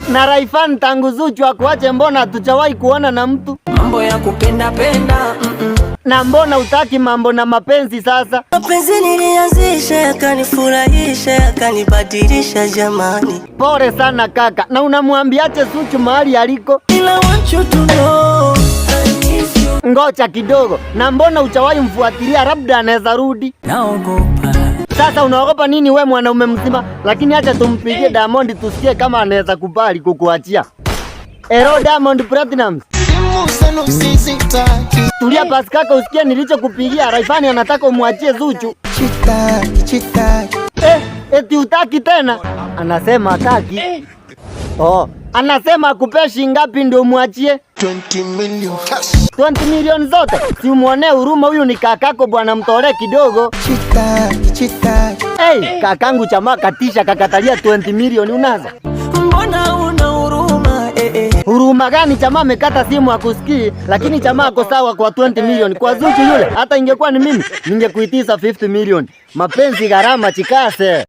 Na Rayvanny tangu Zuchu akuache mbona hatujawahi kuona na mtu? Mambo ya kupenda penda. Na mbona utaki mambo na mapenzi sasa? Mapenzi nilianzisha yakanifurahisha yakanibadilisha jamani. Pole sana kaka. Na unamwambiaje Zuchu mahali aliko? I want you to know I miss you. Ngoja kidogo. Na mbona hujawahi mfuatilia labda anaweza rudi? Naogopa. Sasa unaogopa nini we mwanaume mzima? Lakini acha tumpigie Diamond tusikie kama anaweza kubali kukuachia. Hello Diamond Platinum. Tulia basi kaka usikie nilichokupigia. Rayvanny anataka umwachie Zuchu. Chitaki. Eti utaki tena? Anasema hataki. Anasema akupee shilingi ngapi ndio umwachie? 20 million. 20 million zote? Si umuonee huruma, huyu ni kakako bwana, mtolee kidogo. Chitaki. Kakangu chama katisha kakatalia 20 million unazo. Mbona una huruma? Huruma gani? Chama amekata simu akusikii, lakini chama ako sawa kwa 20 million. Kwa Zuchu yule, hata ingekuwa ni mimi, ningekuitisha 50 million. Mapenzi gharama chikase.